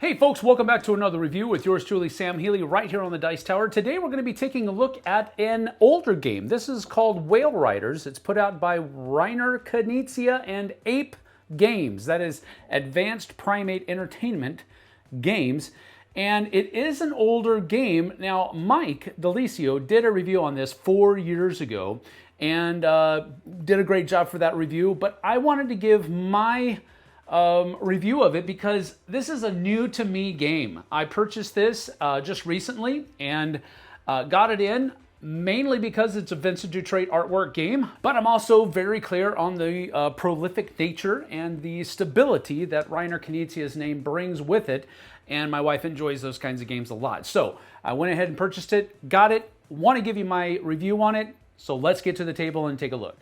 Hey folks, welcome back to another review with yours truly, Sam Healey, right here on the Dice Tower. Today we're going to be taking a look at an older game. This is called Whale Riders. It's put out by Reiner, Knizia, and Ape Games. That is Advanced Primate Entertainment Games. And it is an older game. Now, Mike Delicio did a review on this 4 years ago and did a great job for that review. But I wanted to give my review of it because this is a new to me game. I purchased this just recently and got it in mainly because it's a Vincent Dutrait artwork game, but I'm also very clear on the prolific nature and the stability that Reiner Knizia's name brings with it, and my wife enjoys those kinds of games a lot. So I went ahead and purchased it, got it, want to give you my review on it, so let's get to the table and take a look.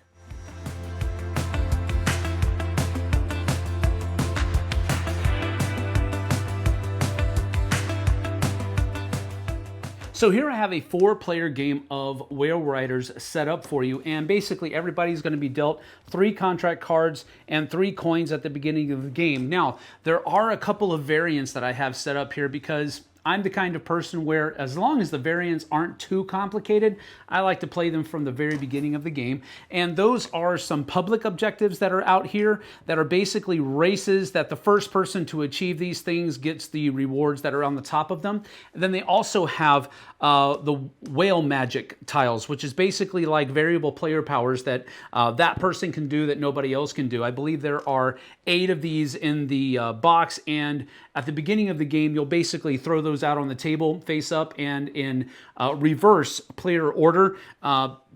So here I have a 4-player game of Whale Riders set up for you, and basically everybody's going to be dealt 3 contract cards and 3 coins at the beginning of the game. Now, there are a couple of variants that I have set up here because I'm the kind of person where as long as the variants aren't too complicated, I like to play them from the very beginning of the game. And those are some public objectives that are out here that are basically races that the first person to achieve these things gets the rewards that are on the top of them. And then they also have the whale magic tiles, which is basically like variable player powers that that person can do that nobody else can do. I believe there are 8 of these in the box, and at the beginning of the game, you'll basically throw those out on the table face up, and in reverse player order,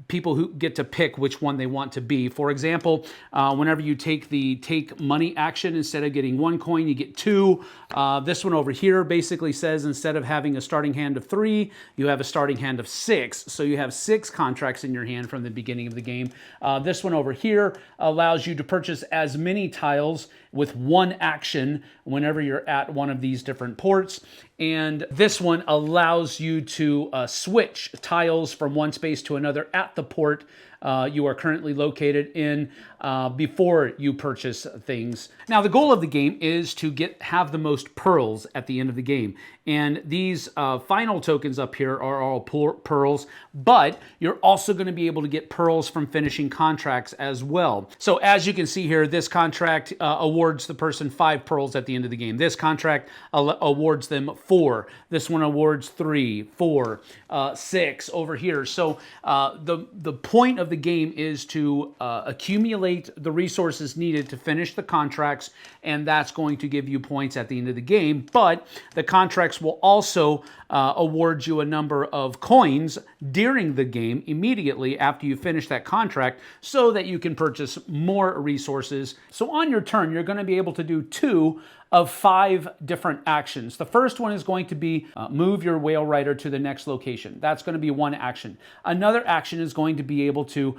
people who get to pick which one they want to be. For example, whenever you take the take money action, instead of getting 1 coin, you get 2. This one over here basically says instead of having a starting hand of 3, you have a starting hand of 6. So you have 6 contracts in your hand from the beginning of the game. This one over here allows you to purchase as many tiles with 1 action whenever you're at one of these different ports. And this one allows you to switch tiles from one space to another at the port you are currently located in before you purchase things. Now, the goal of the game is to have the most pearls at the end of the game. And these final tokens up here are all pearls, but you're also going to be able to get pearls from finishing contracts as well. So as you can see here, this contract awards the person 5 pearls at the end of the game. This contract awards them 4. This one awards 3, 4, 6 over here. So the point of the game is to accumulate the resources needed to finish the contracts, and that's going to give you points at the end of the game. But the contracts will also award you a number of coins during the game immediately after you finish that contract so that you can purchase more resources. So on your turn, you're going to be able to do 2 of 5 different actions. The first one is going to be move your whale rider to the next location. That's going to be 1 action. Another action is going to be able to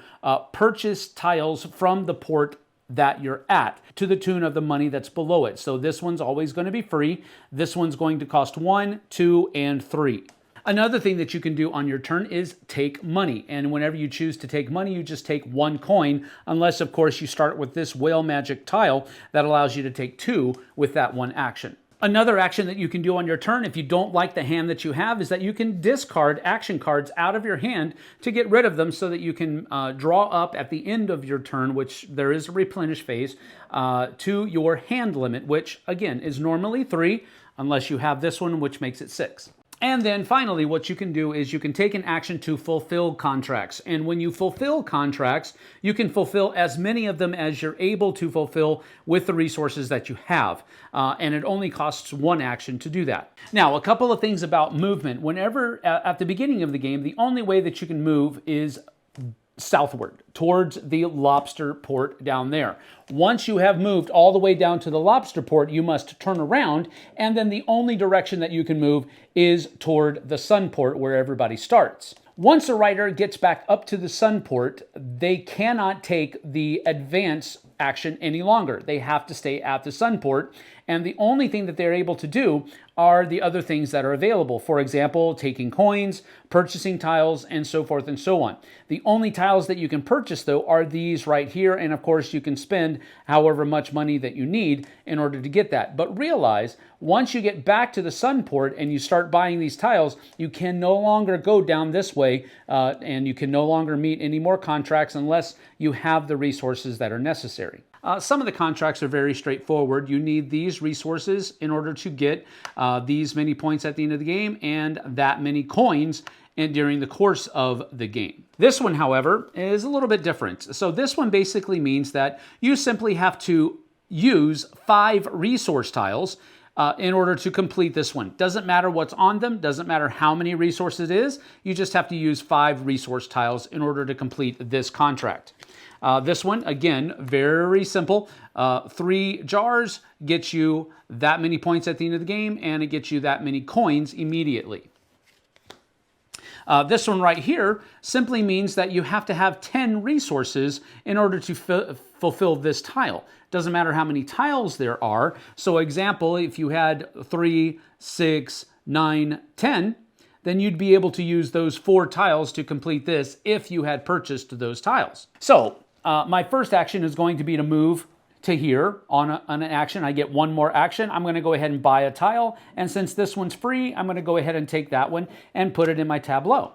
purchase tiles from the port that you're at to the tune of the money that's below it. So this one's always going to be free. This one's going to cost 1, 2, and 3. Another thing that you can do on your turn is take money. And whenever you choose to take money, you just take 1 coin, unless, of course, you start with this whale magic tile that allows you to take 2 with that 1 action. Another action that you can do on your turn, if you don't like the hand that you have, is that you can discard action cards out of your hand to get rid of them so that you can draw up at the end of your turn, which there is a replenish phase, to your hand limit, which, again, is normally 3, unless you have this one, which makes it 6. And then finally, what you can do is you can take an action to fulfill contracts. And when you fulfill contracts, you can fulfill as many of them as you're able to fulfill with the resources that you have. And it only costs 1 action to do that. Now, a couple of things about movement. Whenever, at the beginning of the game, the only way that you can move is southward towards the lobster port down there. Once you have moved all the way down to the lobster port, you must turn around, and then the only direction that you can move is toward the sun port where everybody starts. Once a rider gets back up to the sun port, they cannot take the advance action any longer. They have to stay at the sun port, and the only thing that they're able to do are the other things that are available. For example, taking coins, purchasing tiles, and so forth and so on. The only tiles that you can purchase, though, are these right here, and of course you can spend however much money that you need in order to get that. But realize, once you get back to the sun port and you start buying these tiles, you can no longer go down this way, and you can no longer meet any more contracts unless you have the resources that are necessary. Some of the contracts are very straightforward. You need these resources in order to get these many points at the end of the game and that many coins during the course of the game. This one, however, is a little bit different. So this one basically means that you simply have to use 5 resource tiles in order to complete this one. Doesn't matter what's on them, doesn't matter how many resources it is, you just have to use 5 resource tiles in order to complete this contract. This one, again, very simple. 3 jars gets you that many points at the end of the game, and it gets you that many coins immediately. This one right here simply means that you have to have 10 resources in order to fulfill this tile. Doesn't matter how many tiles there are. So example, if you had 3, 6, 9, 10, then you'd be able to use those 4 tiles to complete this if you had purchased those tiles. So my first action is going to be to move to here on an action. I get 1 more action. I'm going to go ahead and buy a tile. And since this one's free, I'm going to go ahead and take that one and put it in my tableau.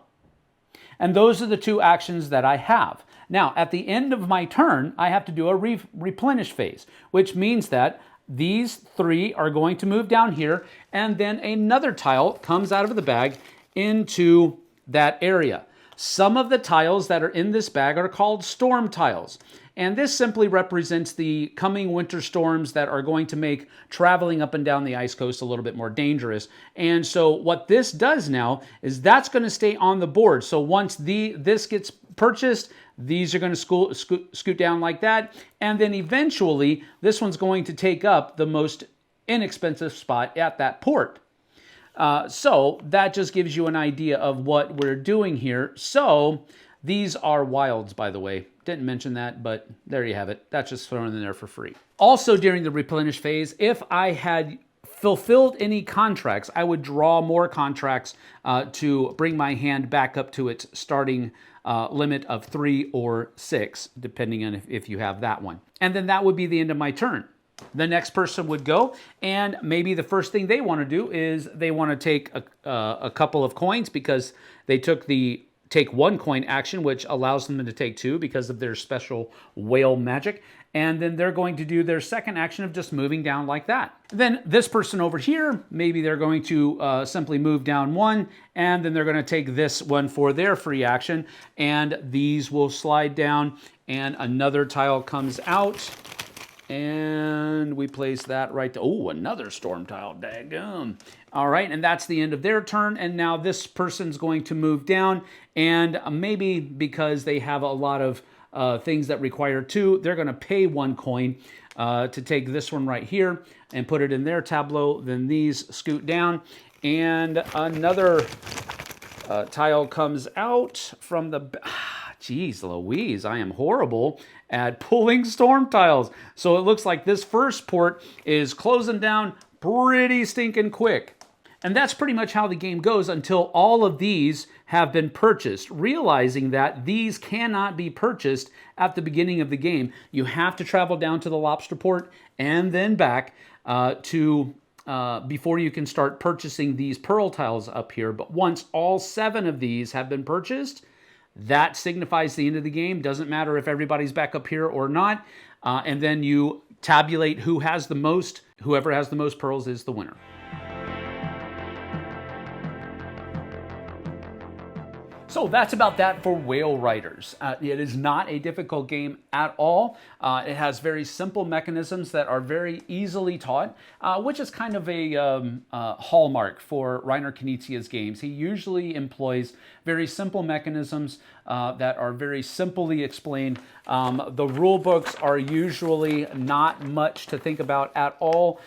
And those are the 2 actions that I have. Now, at the end of my turn, I have to do a replenish phase, which means that these 3 are going to move down here, and then another tile comes out of the bag into that area. Some of the tiles that are in this bag are called storm tiles. And this simply represents the coming winter storms that are going to make traveling up and down the ice coast a little bit more dangerous. And so what this does now is that's going to stay on the board. So once this gets purchased, these are going to scoot down like that. And then eventually, this one's going to take up the most inexpensive spot at that port. So that just gives you an idea of what we're doing here. So these are wilds, by the way. Didn't mention that, but there you have it. That's just thrown in there for free. Also, during the replenish phase, if I had fulfilled any contracts, I would draw more contracts to bring my hand back up to its starting limit of 3 or 6, depending on if you have that one. And then that would be the end of my turn. The next person would go, and maybe the first thing they want to do is they want to take a couple of coins because they took the take 1 coin action, which allows them to take 2 because of their special whale magic. And then they're going to do their second action of just moving down like that. Then this person over here, maybe they're going to simply move down 1, and then they're going to take this one for their free action, and these will slide down, and another tile comes out. And we place that right to, oh, another storm tile, daggum. All right, and that's the end of their turn. And now this person's going to move down, and maybe because they have a lot of things that require 2, they're going to pay 1 coin to take this one right here and put it in their tableau. Then these scoot down, and another tile comes out from the... Geez Louise, I am horrible at pulling storm tiles. So it looks like this first port is closing down pretty stinking quick. And that's pretty much how the game goes until all of these have been purchased, realizing that these cannot be purchased at the beginning of the game. You have to travel down to the lobster port and then back before you can start purchasing these pearl tiles up here. But once all 7 of these have been purchased, that signifies the end of the game. Doesn't matter if everybody's back up here or not. And then you tabulate who has the most. Whoever has the most pearls is the winner. So that's about that for Whale Riders. It is not a difficult game at all. It has very simple mechanisms that are very easily taught, which is kind of a hallmark for Reiner Knizia's games. He usually employs very simple mechanisms that are very simply explained. The rule books are usually not much to think about at all.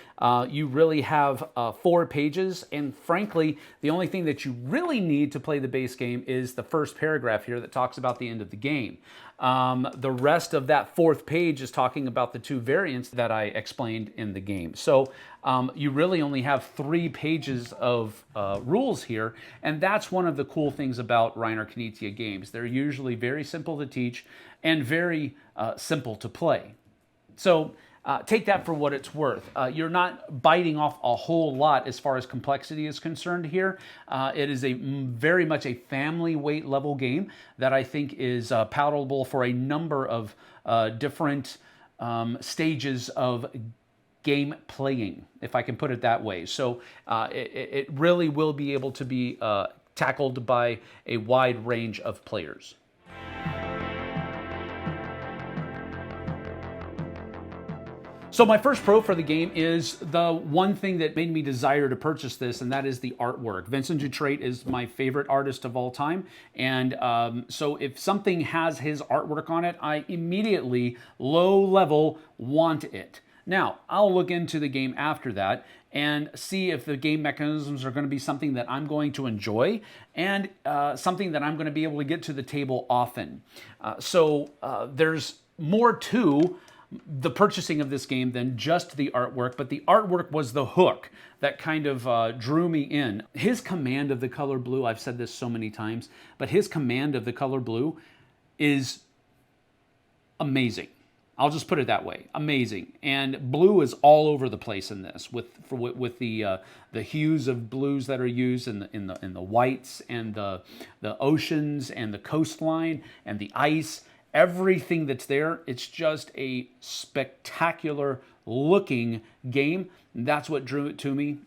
You really have 4 pages, and frankly, the only thing that you really need to play the base game is is the first paragraph here that talks about the end of the game. The rest of that fourth page is talking about the two variants that I explained in the game. So you really only have 3 pages of rules here, and that's one of the cool things about Reiner Knizia games. They're usually very simple to teach and very simple to play. So take that for what it's worth. You're not biting off a whole lot as far as complexity is concerned here. It is very much a family weight level game that I think is palatable for a number of different stages of game playing, if I can put it that way. So it really will be able to be tackled by a wide range of players. So my first pro for the game is the one thing that made me desire to purchase this, and that is the artwork. Vincent Dutrait is my favorite artist of all time, and so if something has his artwork on it, I immediately, low level, want it. Now, I'll look into the game after that and see if the game mechanisms are going to be something that I'm going to enjoy and something that I'm going to be able to get to the table often. So there's more to the purchasing of this game than just the artwork, but the artwork was the hook that kind of drew me in. His command of the color blue, I've said this so many times, but his command of the color blue is amazing. I'll just put it that way, amazing. And blue is all over the place in this, with the hues of blues that are used in the whites and the oceans and the coastline and the ice. Everything that's there, it's just a spectacular looking game. That's what drew it to me.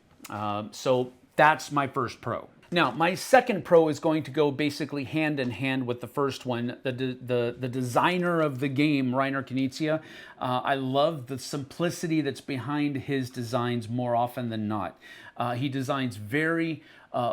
So that's my first pro. Now, my second pro is going to go basically hand in hand with the first one. The designer of the game, Reiner Knizia, I love the simplicity that's behind his designs more often than not. He designs very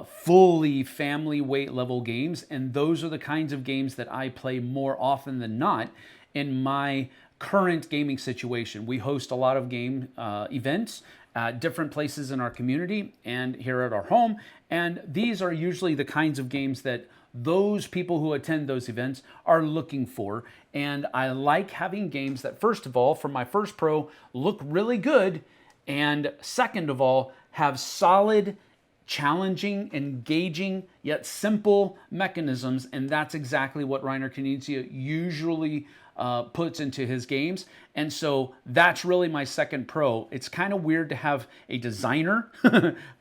fully family weight level games, and those are the kinds of games that I play more often than not in my current gaming situation. We host a lot of game events at different places in our community and here at our home, and these are usually the kinds of games that those people who attend those events are looking for. And I like having games that, first of all, for my first pro, look really good, and second of all, have solid, challenging, engaging, yet simple mechanisms, and that's exactly what Reiner Knizia usually puts into his games. And so that's really my second pro. It's kind of weird to have a designer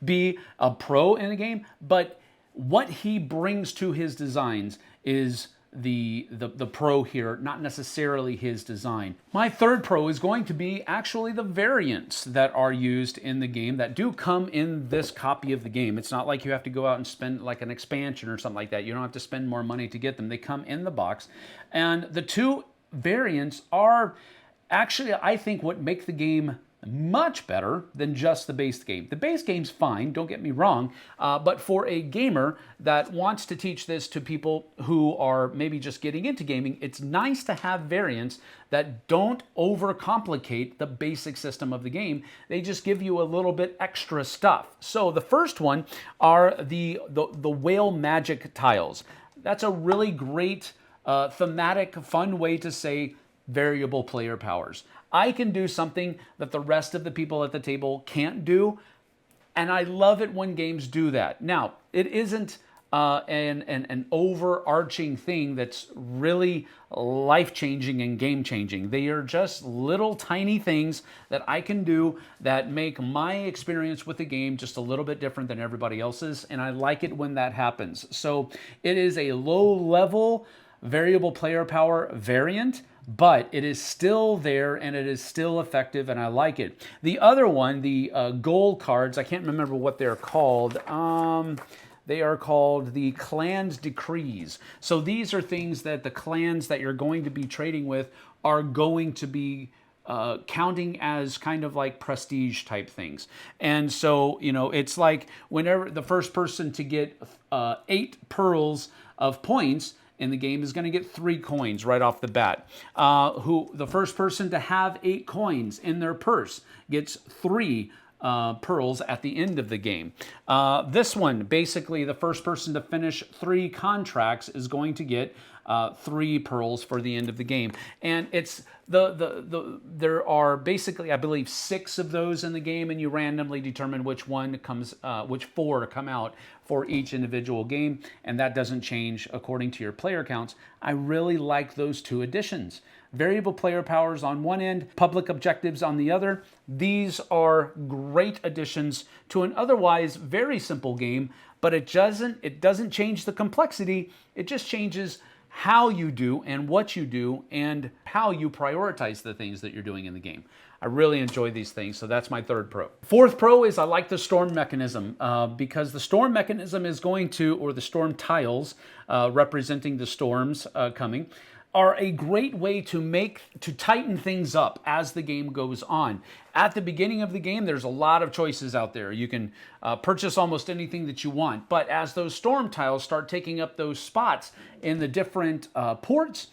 be a pro in a game, but what he brings to his designs is the pro here, not necessarily his design. My third pro is going to be actually the variants that are used in the game that do come in this copy of the game. It's not like you have to go out and spend like an expansion or something like that. You don't have to spend more money to get them. They come in the box. And the two variants are actually, I think, what make the game much better than just the base game. The base game's fine, don't get me wrong, but for a gamer that wants to teach this to people who are maybe just getting into gaming, it's nice to have variants that don't overcomplicate the basic system of the game. They just give you a little bit extra stuff. So the first one are the whale magic tiles. That's a really great thematic, fun way to say variable player powers. I can do something that the rest of the people at the table can't do, and I love it when games do that. Now, it isn't an overarching thing that's really life-changing and game-changing. They are just little tiny things that I can do that make my experience with the game just a little bit different than everybody else's, and I like it when that happens. So it is a low-level variable player power variant, but it is still there and it is still effective, and I like it. The other one, the goal cards, I can't remember what they're called. They are called the Clan's Decrees. So these are things that the clans that you're going to be trading with are going to be counting as kind of like prestige type things. And so, you know, it's like whenever the first person to get 8 pearls of points in the game is going to get 3 coins right off the bat. The first person to have 8 coins in their purse gets 3 pearls at the end of the game. This one, basically the first person to finish 3 contracts is going to get 3 pearls for the end of the game. And it's there are basically, I believe, 6 of those in the game, and you randomly determine which 4 come out for each individual game, and that doesn't change according to your player counts. I really like those 2 additions. Variable player powers on one end, public objectives on the other. These are great additions to an otherwise very simple game, but it doesn't change the complexity. It just changes how you do and what you do and how you prioritize the things that you're doing in the game. I really enjoy these things, so that's my 3rd pro. 4th pro is I like the storm mechanism because the storm mechanism is going to, or the storm tiles representing the storms coming, are a great way to tighten things up as the game goes on. At the beginning of the game, there's a lot of choices out there. You can purchase almost anything that you want, but as those storm tiles start taking up those spots in the different ports,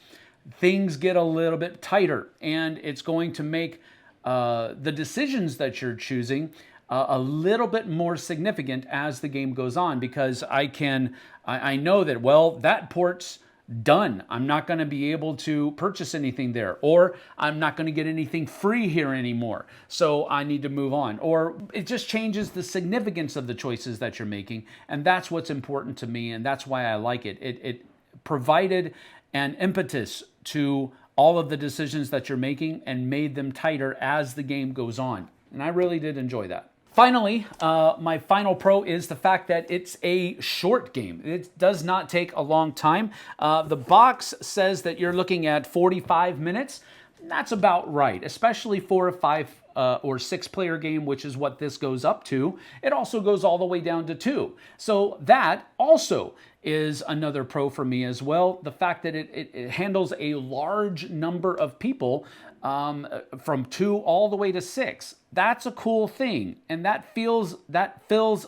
things get a little bit tighter, and it's going to make the decisions that you're choosing a little bit more significant as the game goes on, because I know that, well, that port's done. I'm not going to be able to purchase anything there, or I'm not going to get anything free here anymore, so I need to move on. Or it just changes the significance of the choices that you're making, and that's what's important to me, and that's why I like it. It provided an impetus to all of the decisions that you're making and made them tighter as the game goes on, and I really did enjoy that. Finally, my final pro is the fact that it's a short game. It does not take a long time. The box says that you're looking at 45 minutes. That's about right, especially for a 5 or 6 player game, which is what this goes up to. It also goes all the way down to 2. So that also is another pro for me as well. The fact that it handles a large number of people from 2 all the way to 6. That's a cool thing, and that fills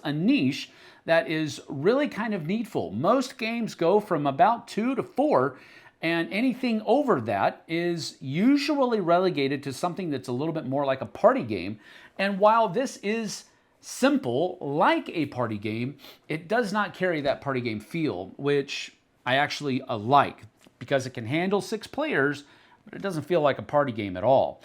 a niche that is really kind of needful. Most games go from about 2 to 4, and anything over that is usually relegated to something that's a little bit more like a party game. And while this is simple, like a party game, it does not carry that party game feel, which I actually like, because it can handle 6 players, but it doesn't feel like a party game at all.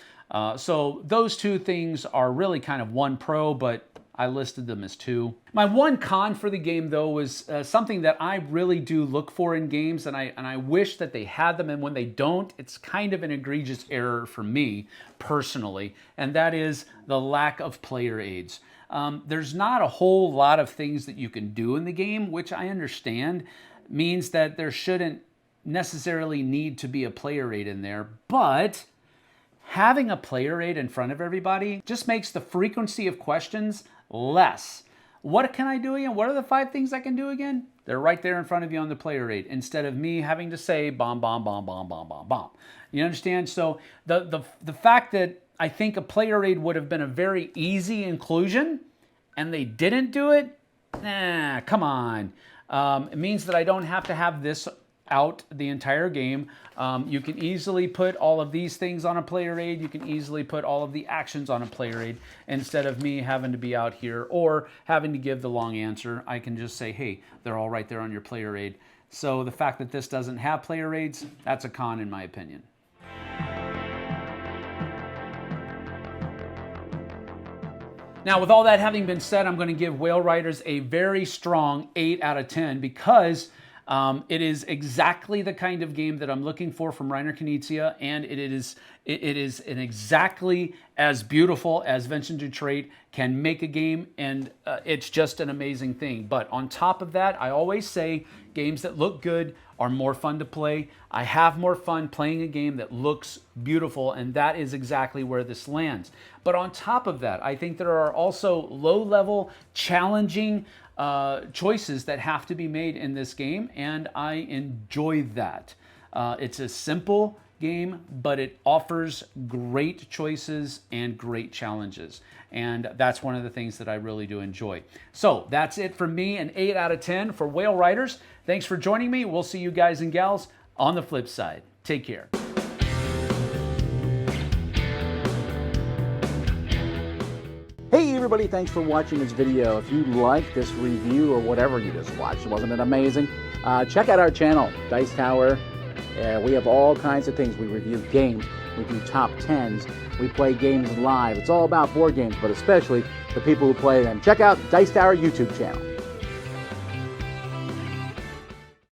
So those 2 things are really kind of one pro, but I listed them as 2. My one con for the game, though, was something that I really do look for in games, and I wish that they had them, and when they don't, it's kind of an egregious error for me personally, and that is the lack of player aids. There's not a whole lot of things that you can do in the game, which I understand means that there shouldn't necessarily need to be a player aid in there, but having a player aid in front of everybody just makes the frequency of questions less. What can I do again? What are the 5 things I can do again? They're right there in front of you on the player aid, instead of me having to say bomb, bomb, bomb, bomb, bomb, bomb, bomb. You understand? So the fact that I think a player aid would have been a very easy inclusion, and they didn't do it, come on. It means that I don't have to have this out the entire game. You can easily put all of these things on a player aid. You can easily put all of the actions on a player aid, instead of me having to be out here or having to give the long answer. I can just say, hey, they're all right there on your player aid. So the fact that this doesn't have player aids, that's a con in my opinion. Now, with all that having been said, I'm going to give Whale Riders a very strong 8 out of 10 because it is exactly the kind of game that I'm looking for from Reiner Knizia, and it is an exactly as beautiful as Vincent Dutrait can make a game, and it's just an amazing thing. But on top of that, I always say games that look good are more fun to play. I have more fun playing a game that looks beautiful, and that is exactly where this lands. But on top of that, I think there are also low-level, challenging choices that have to be made in this game, and I enjoy that. It's a simple game, but it offers great choices and great challenges, and that's one of the things that I really do enjoy. So that's it for me, an 8 out of 10 for Whale Riders. Thanks for joining me. We'll see you guys and gals on the flip side. Take care. Hey Hey everybody, thanks for watching this video. If you like this review or whatever you just watched, wasn't it amazing? Check out our channel, Dice Tower. We have all kinds of things. We review games, we do top 10s, we play games live. It's all about board games, but especially the people who play them. Check out Dice Tower YouTube channel.